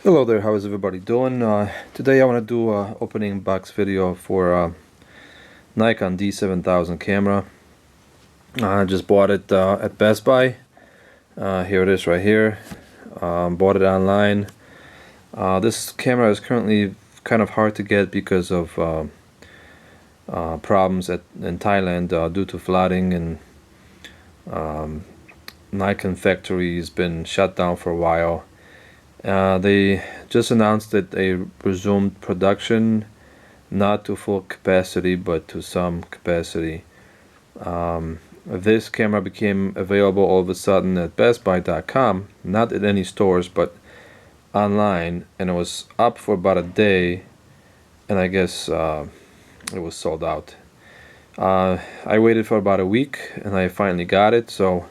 Hello there, how is everybody doing? Today I want to do an opening box video for Nikon D7000 camera. I just bought it at Best Buy. Here it is right here. Bought it online. This camera is currently kind of hard to get because of problems in Thailand due to flooding, and Nikon factory has been shut down for a while. They just announced that they resumed production, not to full capacity but to some capacity. This camera became available all of a sudden at bestbuy.com, not at any stores but online, and it was up for about a day, and I guess it was sold out. I waited for about a week and I finally got it, so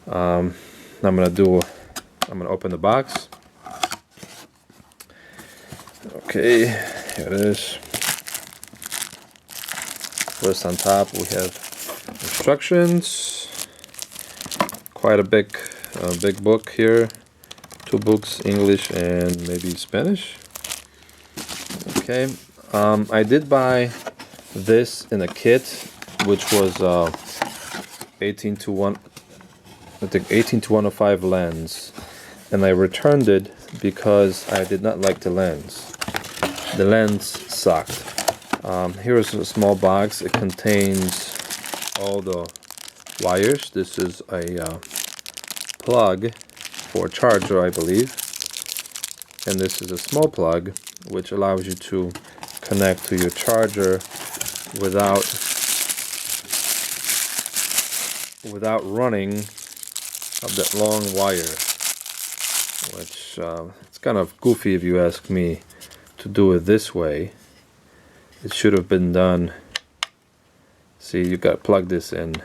I'm gonna open the box. Okay, here it is. First on top we have instructions. Quite a big book here. 2 books, English and maybe Spanish. Okay, I did buy this in a kit, which was 18-1, I think 18-105 lens, and I returned it because I did not like the lens. The lens sucked. Here is a small box. It contains all the wires. This is a plug for a charger, I believe, and this is a small plug which allows you to connect to your charger without running of that long wire, which it's kind of goofy if you ask me to do it this way. It should have been done. See, you got to plug this in.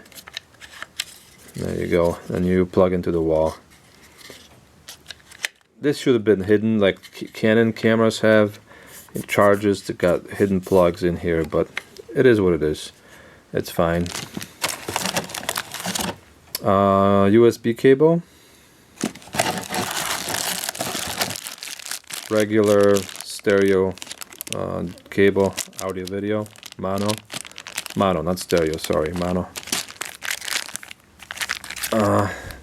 There you go, and you plug into the wall. This should have been hidden like Canon cameras have in chargers that got hidden plugs in here, but it is what it is. It's fine. USB cable, regular stereo cable, audio video, mono, not stereo, sorry, mono.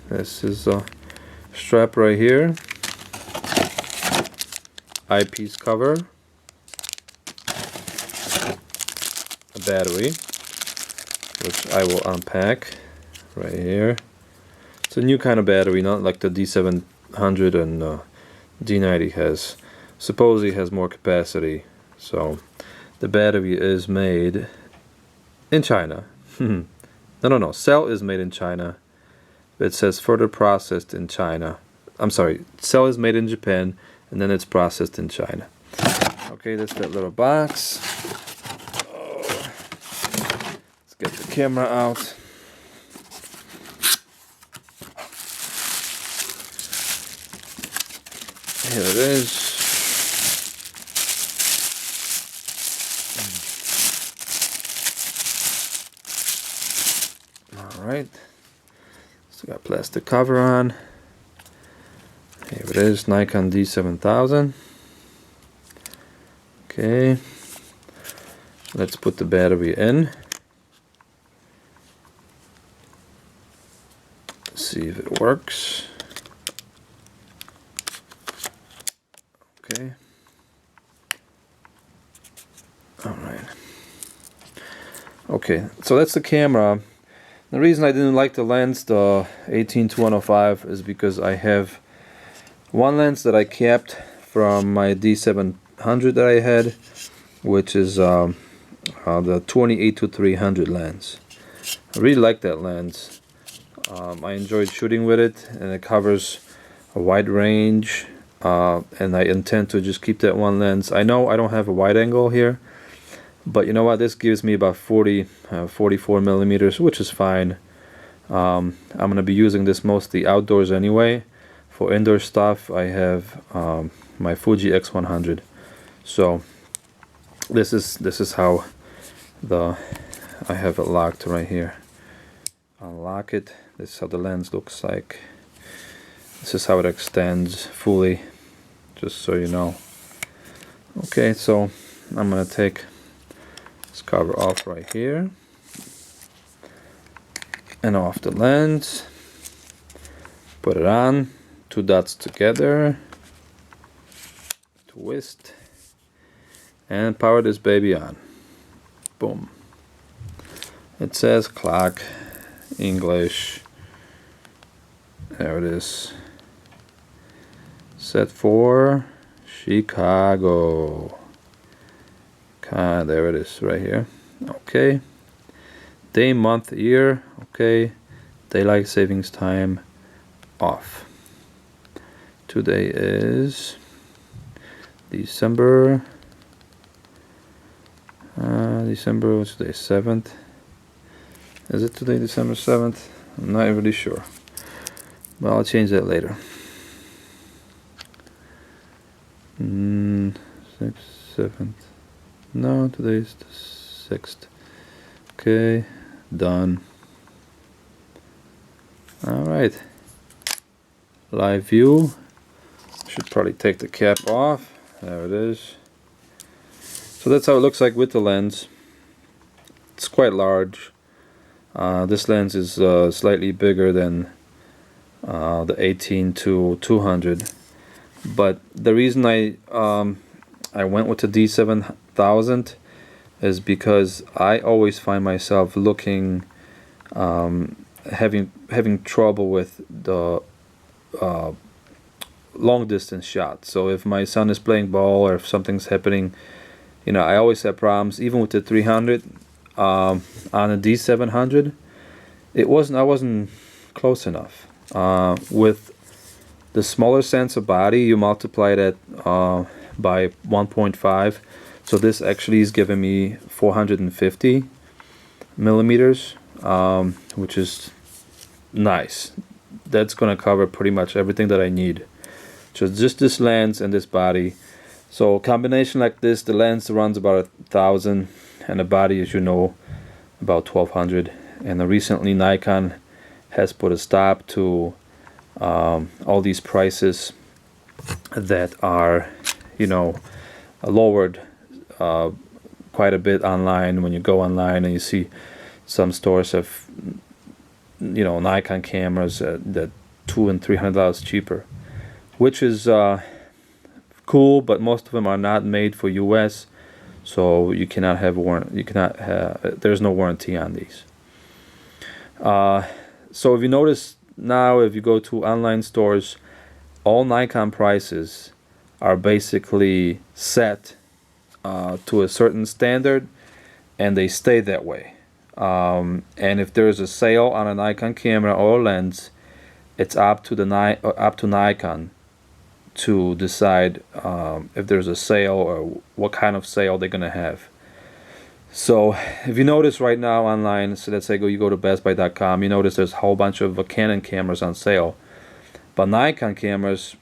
This is a strap right here, eyepiece cover, a battery, which I will unpack right here. It's a new kind of battery, not like the D700 and D90 has. Supposedly has more capacity. So the battery is made in China. No, cell is made in China. It says further processed in China. I'm sorry, cell is made in Japan and then it's processed in China. Okay, that's that little box. Let's get the camera out. Here it is. Alright, so got plastic cover on. Here it is, Nikon D7000. Okay, let's put the battery in. See if it works. Okay. Alright. Okay, so that's the camera. The reason I didn't like the lens, the 18-105, is because I have one lens that I kept from my D700 that I had, which is the 28-300 lens. I really like that lens. I enjoyed shooting with it, and it covers a wide range, and I intend to just keep that one lens. I know I don't have a wide angle here, but you know what, this gives me about 44 millimeters, which is fine. I'm going to be using this mostly outdoors anyway. For indoor stuff I have my Fuji X100. So this is how I have it locked right here. Unlock it. This is how the lens looks like. This is how it extends fully. just so you know. Okay, so I'm gonna take this cover off right here and off the lens, put it on, 2 dots together, twist, and power this baby on. Boom. It says clock, English, there it is, set for Chicago. There it is right here. Okay, day, month, year. Okay, daylight savings time off. Today is December, what's today, 7th? Is it today December 7th? I'm not really sure, but I'll change that later. 6th, 7th. No, today's the 6th. Okay, done. Alright. Live view. Should probably take the cap off. There it is. So that's how it looks like with the lens. It's quite large. This lens is slightly bigger than the 18-200. But the reason I went with the d7000 is because I always find myself looking, having trouble with the long distance shot. So if my son is playing ball or if something's happening, you know, I always have problems. Even with the 300 on a d700, I wasn't close enough. With the smaller sensor body, you multiply that by 1.5, so this actually is giving me 450 millimeters, which is nice. That's gonna cover pretty much everything that I need. So just this lens and this body. So a combination like this, the lens runs about 1,000 and the body, as you know, about 1,200. And recently Nikon has put a stop to all these prices that are, you know, lowered quite a bit online. When you go online and you see some stores have, you know, Nikon cameras that $200 and $300 cheaper, which is cool, but most of them are not made for US, so you cannot have there's no warranty on these. So if you notice now, if you go to online stores, all Nikon prices are basically set to a certain standard, and they stay that way. And if there's a sale on a Nikon camera or lens, it's up to Nikon to decide if there's a sale or what kind of sale they're gonna have. So if you notice right now online, so let's say you go to bestbuy.com, you notice there's a whole bunch of Canon cameras on sale, but Nikon cameras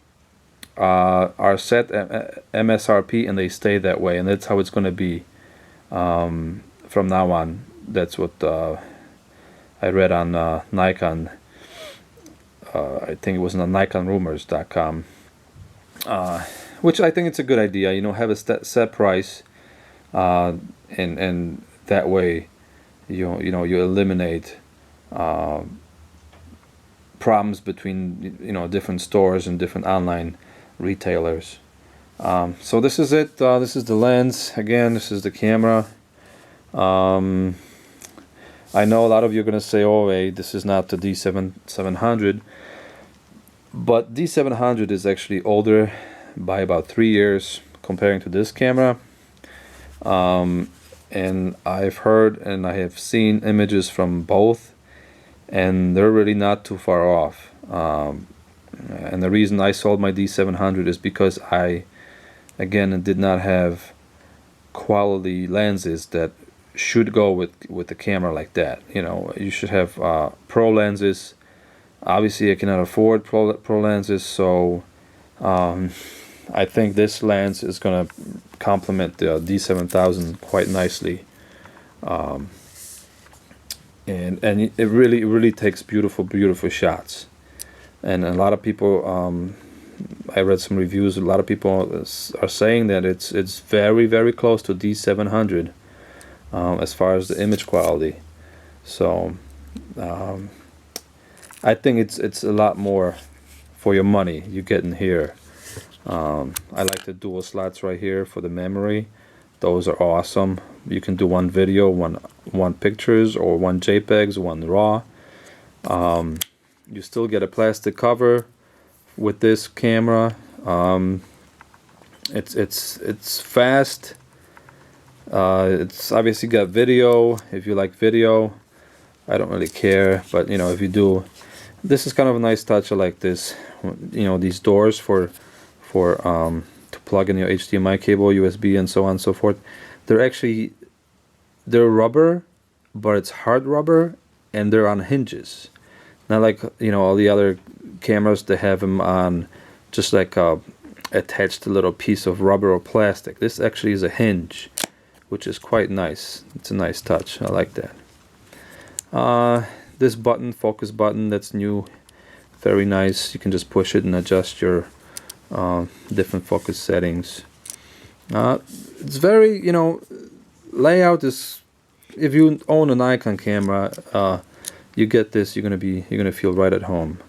are set MSRP and they stay that way, and that's how it's going to be from now on. That's what I read on Nikon. I think it was on NikonRumors.com, which I think it's a good idea. You know, have a set price. And that way, you eliminate problems between, you know, different stores and different online retailers. So this is it. This is the lens. Again, this is the camera. I know a lot of you are gonna say, "Oh, hey, this is not the D700," but D700 is actually older by about 3 years comparing to this camera. And I've heard and I have seen images from both, and they're really not too far off. And the reason I sold my D700 is because I, again, did not have quality lenses that should go with the camera like that. You know, you should have pro lenses. Obviously I cannot afford pro lenses, so I think this lens is going to complement the D7000 quite nicely, and it really takes beautiful shots. And a lot of people I read some reviews. A lot of people are saying that it's very, very close to D700 as far as the image quality. So I think it's a lot more for your money you get in here. I like the dual slots right here for the memory. Those are awesome. You can do one video, one pictures, or one JPEGs, one RAW. You still get a plastic cover with this camera. It's fast. It's obviously got video. If you like video, I don't really care, but you know, if you do, this is kind of a nice touch. I like this. You know, these doors for to plug in your HDMI cable, USB, and so on and so forth. They're rubber, but it's hard rubber, and they're on hinges. Not like, you know, all the other cameras, they have them on just like attached a little piece of rubber or plastic. This actually is a hinge, which is quite nice. It's a nice touch. I like that. This button, focus button, that's new. Very nice. You can just push it and adjust your different focus settings. It's very, you know, layout is, if you own a Nikon camera, you get this, you're gonna feel right at home.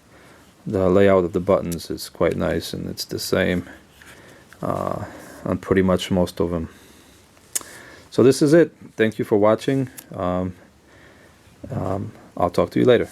The layout of the buttons is quite nice, and it's the same on pretty much most of them. So this is it. Thank you for watching. I'll talk to you later.